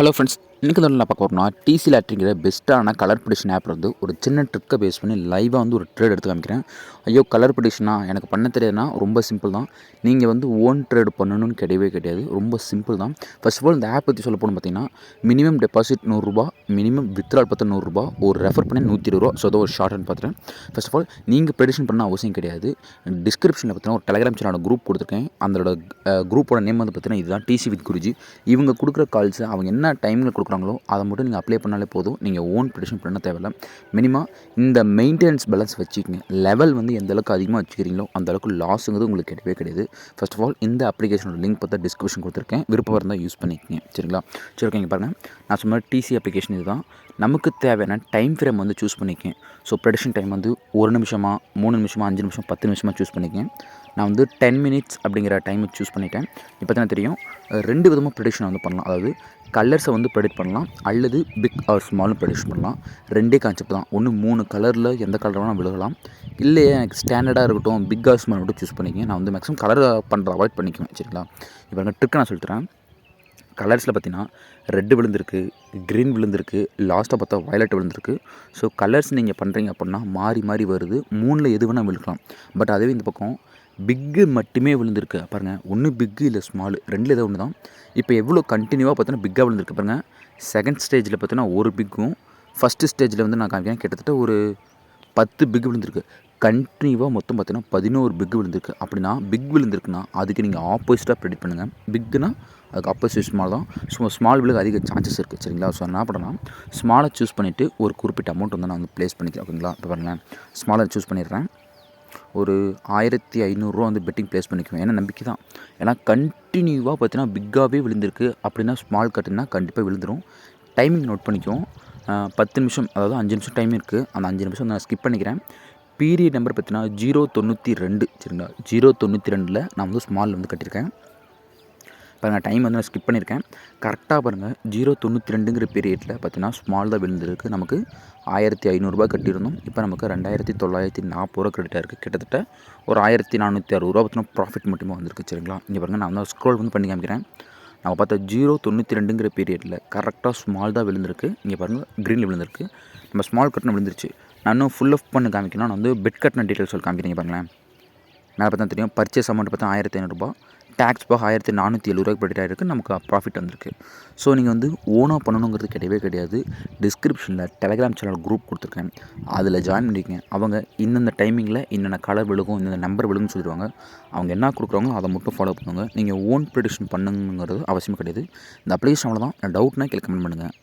Hello friends, இன்றைக்கி நான் பார்க்க போகிறோம்னா டிசி லாட்ரிங்கிற பெஸ்ட்டான கலர் ப்ரெடிக்ஷன் ஆப் வந்து ஒரு சின்ன ட்ரிக்கை பேஸ் பண்ணி லைவாக வந்து ஒரு ட்ரேட் எடுத்து காமிக்கிறேன். ஐயோ, கலர் ப்ரெடிக்ஷனா எனக்கு பண்ண தெரியாதுன்னா ரொம்ப சிம்பிள் தான். நீங்கள் வந்து ஓன் ட்ரேட் பண்ணணும்னு கிடையவே கிடையாது, ரொம்ப சிம்பிள் தான். ஃபர்ஸ்ட் ஆஃப் ஆல் இந்த ஆப் பற்றி சொல்ல போகணும் பார்த்தீங்கன்னா, மினிமம் டெபாசிட் ₹100, மினிமம் வித்ட்ரால் பார்த்தா ₹100, ஒரு ரெஃபர் பண்ணி ₹120. ஸோ அதை ஒரு ஷார்ட் அண்ட் பார்த்துட்டேன். ஃபர்ஸ்ட் ஆஃப் ஆல் நீங்கள் ப்ரெடிக்ஷன் பண்ண அவசியம் கிடையாது. டிஸ்கிரிப்ஷனில் பார்த்தீங்கன்னா ஒரு டெலிகிராம் சேனலோட குரூப் கொடுத்துருக்கேன். அதோட குரூப்போட நேம் வந்து பார்த்தீங்கன்னா இதுதான், டிசி வித் குருஜி. இவங்க கொடுக்குற கால்ஸை அவங்க என்ன டைமில் கொடுக்குறாங்களோ அதை மட்டும் நீங்கள் அப்ளை பண்ணாலே போதும். நீங்கள் ஓன் ப்ரெடிக்ஷன் பண்ண தேவையில்லை. மினிமம் இந்த மெயின்டெனன்ஸ் பேலன்ஸ் வச்சுக்கோங்க. லெவல் வந்து எந்த அளவுக்கு அதிகமாக வச்சுக்கிறீங்களோ அந்த அளவுக்கு லாஸுங்கிறது உங்களுக்கு கிடையவே கிடையாது. ஃபர்ஸ்ட் ஆஃப் ஆல் இந்த அப்ளிகேஷனோட லிங்க் பார்த்தா டிஸ்கிரிப்ஷன் கொடுத்துருக்கேன், விருப்பம் இருந்தால் யூஸ் பண்ணிக்கோங்க. சரிங்களா? சரி, ஓகேங்க. பாருங்கள், நான் சொன்ன டிசி அப்ளிகேஷன் இதுதான். நமக்கு தேவையான டைம் ஃப்ரேம் வந்து சூஸ் பண்ணிக்கேன். ஸோ ப்ரெடிக்ஷன் டைம் வந்து 1 நிமிஷமா, 3 நிமிஷமா, 5 நிமிஷம், 10 நிமிஷமாக சூஸ் பண்ணிக்கேன். நான் வந்து 10 மினிட்ஸ் அப்படிங்கிற டைமை சூஸ் பண்ணிட்டேன். இப்போ தான் தெரியும், 2 விதமாக ப்ரெடிக்ஷன் வந்து பண்ணலாம். அதாவது கலர்ஸை வந்து ப்ரெடிக்ட் பண்ணலாம், அல்லது பிக் ஆர் ஸ்மாலும் ப்ரெடிக்ஷன் பண்ணலாம். ரெண்டே கான்செப்ட் தான். ஒன்று 3 கலரில் எந்த கலர் வேணால் விழுகலாம். இல்லையே எனக்கு ஸ்டாண்டர்டாக இருக்கட்டும், பிக் ஆர் ஸ்மால் மட்டும் சூஸ் பண்ணிக்கங்க. நான் வந்து மேக்ஸிமம் கலரை அவாய்ட் பண்ணிக்குவேன். சரிங்களா? இப்போ எனக்கு ட்ரிக் நான் சொல்லித்தரேன். கலர்ஸில் பார்த்தீங்கன்னா ரெட்டு விழுந்திருக்கு, க்ரீன் விழுந்திருக்கு, லாஸ்ட்டாக பார்த்தா வயலட் விழுந்திருக்கு. ஸோ கலர்ஸ் நீங்கள் பண்ணுறீங்க அப்படின்னா மாறி மாறி வருது. 3ல் எது வேணால் விழுக்கலாம். பட் அதுவே இந்த பக்கம் பிக்கு மட்டுமே விழுந்திருக்கு பாருங்கள். ஒன்று பிக்கு இல்லை ஸ்மாலு, ரெண்டில் ஏதோ ஒன்று தான். இப்போ எவ்வளோ கண்டினியூவாக பார்த்தீங்கன்னா பிக்காக விழுந்திருக்கு பாருங்கள். செகண்ட் ஸ்டேஜில் பார்த்தீங்கன்னா ஒரு பிக்கும், ஃபஸ்ட்டு ஸ்டேஜில் வந்து நான் காமிக்கிறேன் கிட்டத்தட்ட ஒரு 10 பிக் விழுந்திருக்கு. கண்டினியூவாக மொத்தம் பார்த்தீங்கன்னா 11 பிக் விழுந்திருக்கு. அப்படின்னா பிக் விழுந்திருக்குன்னா அதுக்கு நீங்கள் ஆப்போசிட்டாக ப்ரெடிக்ட் பண்ணுங்கள். பிக்குனா அதுக்கு ஆப்போசிட் ஸ்மால் தான். ஸோ ஸ்மால் விழுக அதிக சான்சஸ் இருக்குது. சரிங்களா? ஸோ என்ன பண்ணுறேன்னா ஸ்மாலை சூஸ் பண்ணிவிட்டு ஒரு குறிப்பிட்ட அமௌண்ட் வந்து நான் வந்து ப்ளேஸ் பண்ணிக்கிறேன். ஓகேங்களா? இப்போ பாருங்களேன், ஸ்மாலை சூஸ் பண்ணிடுறேன். ஒரு ₹1500 வந்து பெட்டிங் ப்ளேஸ் பண்ணிக்குவேன். ஏன்னா நம்பிக்கை தான். ஏன்னா கண்டினியூவாக பார்த்தீங்கன்னா பிக்காகவே விழுந்திருக்கு அப்படின்னா ஸ்மால் கட்டுனா கண்டிப்பாக விழுந்துடும். டைமிங் நோட் பண்ணிக்குவோம். 10 நிமிஷம், அதாவது 5 நிமிஷம் டைம் இருக்குது. அந்த 5 நிமிஷம் நான் ஸ்கிப் பண்ணிக்கிறேன். பீரியட் நம்பர் பார்த்தீங்கன்னா 092. சரிங்களா? 092ல் நான் வந்து ஸ்மால் வந்து கட்டியிருக்கேன். பாருங்கள், டைம் வந்து நான் ஸ்கிப் பண்ணியிருக்கேன். கரெக்டாக பாருங்கள், 092ங்கிற பீரியடில் பார்த்தீங்கன்னா ஸ்மால் தான் விழுந்திருக்கு. நமக்கு ₹1500 கட்டியிருந்தோம். இப்போ நமக்கு ₹2940 கிரெடிட் ஆயிருக்கு. கிட்டத்தட்ட ஒரு ₹1460 பார்த்தீங்கன்னா ப்ராஃபிட் மட்டுமே வந்திருக்கு. சரிங்களா? இங்கே பாருங்கள், நான் வந்து ஸ்க்ரோல் வந்து பண்ணி காமிக்கிறேன். நம்ம பார்த்தா 092ங்கிற பீரியடில் கரெக்டாக ஸ்மால் தான் விழுந்திருக்கு. இங்கே பாருங்கள், க்ரீனில் விழுந்திருக்கு. நம்ம ஸ்மால் கட்டின விழுந்துருச்சு. நான் இன்னும் ஃபுல் ஆஃப் பண்ணி காமிக்கணும். நான் வந்து பெட் கட்டின டீட்டெயில்ஸ் சொல்லி காமிக்கிறீங்க பாருங்களேன். மேலே பார்த்தா தெரியும், பர்ச்சேஸ் அமௌண்ட் பார்த்தா ₹1500, டேக்ஸ் போக ₹1470 ப்ரெடிட் ஆகிருக்கு. நமக்கு ப்ராஃபிட் வந்திருக்கு. ஸோ நீங்கள் வந்து ஓனாக பண்ணணுங்கிறது கிடையவே கிடையாது. டிஸ்கிரிப்ஷனில் டெலிகிராம் சேனல் குரூப் கொடுத்துருக்கேன், அதில் ஜாயின் பண்ணிக்கங்க. அவங்க இந்தந்த டைமிங்கில் என்னென்ன கலர் விழுகும், இந்தந்த நம்பர் விழுகும்னு சொல்லிடுவாங்க. அவங்க என்ன கொடுக்குறாங்களோ அதை மட்டும் ஃபாலோ பண்ணுவாங்க. நீங்கள் ஓன் ப்ரெடிக்ஷன் பண்ணுங்கிறது அவசியம் கிடையாது. இந்த அப்ளிகேஷன் அவ்வளோதான். டவுட்னா கீழே கமெண்ட் பண்ணுங்கள்.